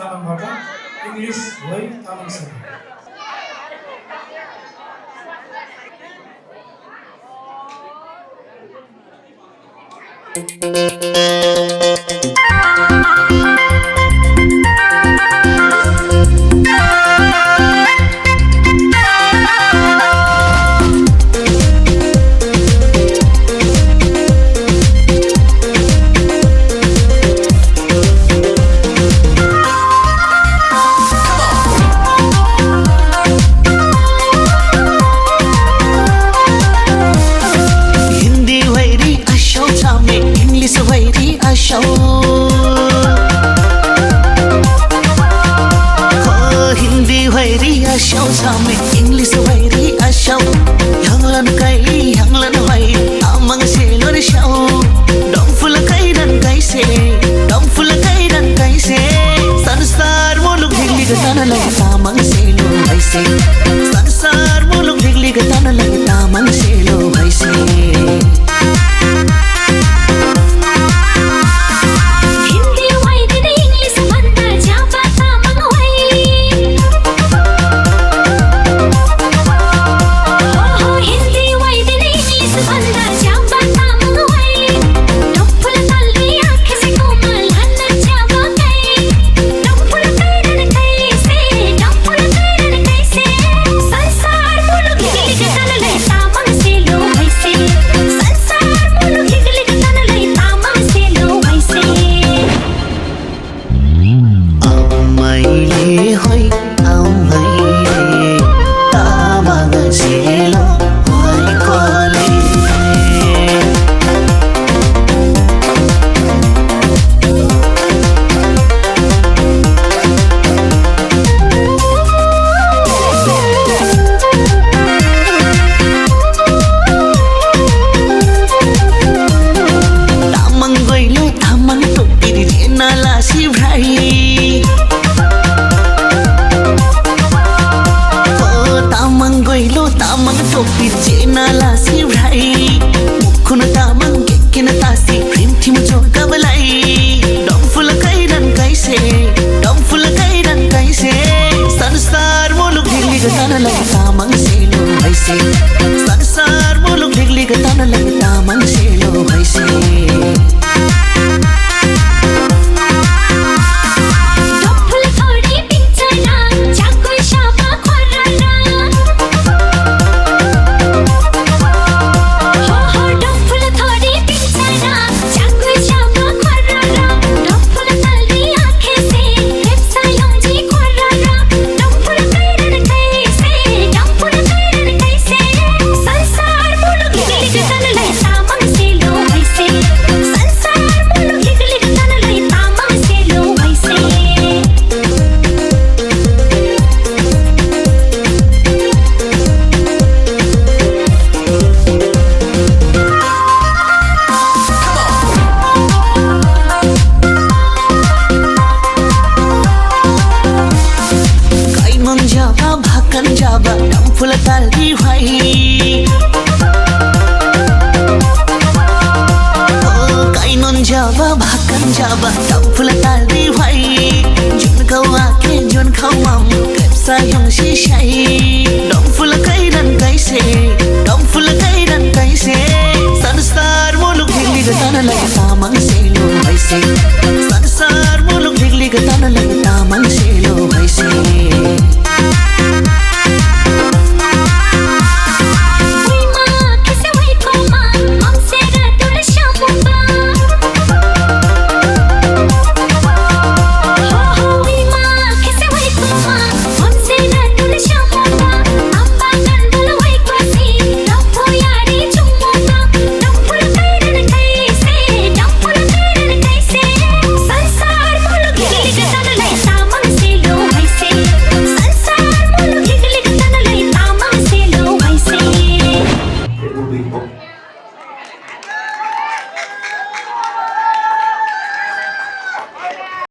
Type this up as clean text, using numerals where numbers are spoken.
तामाङबाट English है Tamang sir. Hindi Bhairi आशौ छामे English Bhairi आशौ ह्याङ्लन कैली ह्याङ्लन भै तामाङ सेलोर स्याउ डम्फुल कैरन कैसे डम्फुल कैरन कैसे संसार मुलुक ढिग्लिग तनलाई तामाङ सेलो भैसे संसार मुलुक ढिग्लिग तनलाई तामाङ सेलो भैसे संसार मुलुक ढिग्लिग तनलाई तामाङ सेलो भैसे डम्फुल ताल्दी भाइ काइनन जाबा भाकन जाबा डम्फुल ताल्दी भाइ जुन खावाके जुन खावाम केप्सा यंसी शाई डम्फुल कैरन कैसे डम्फुल कैरन कैसे संसार मुलुक ढिग्लिग तनलाई तामाङ सेलो भैसे संसार मुलुक ढिग्लिग तनलाई तामाङ सेलो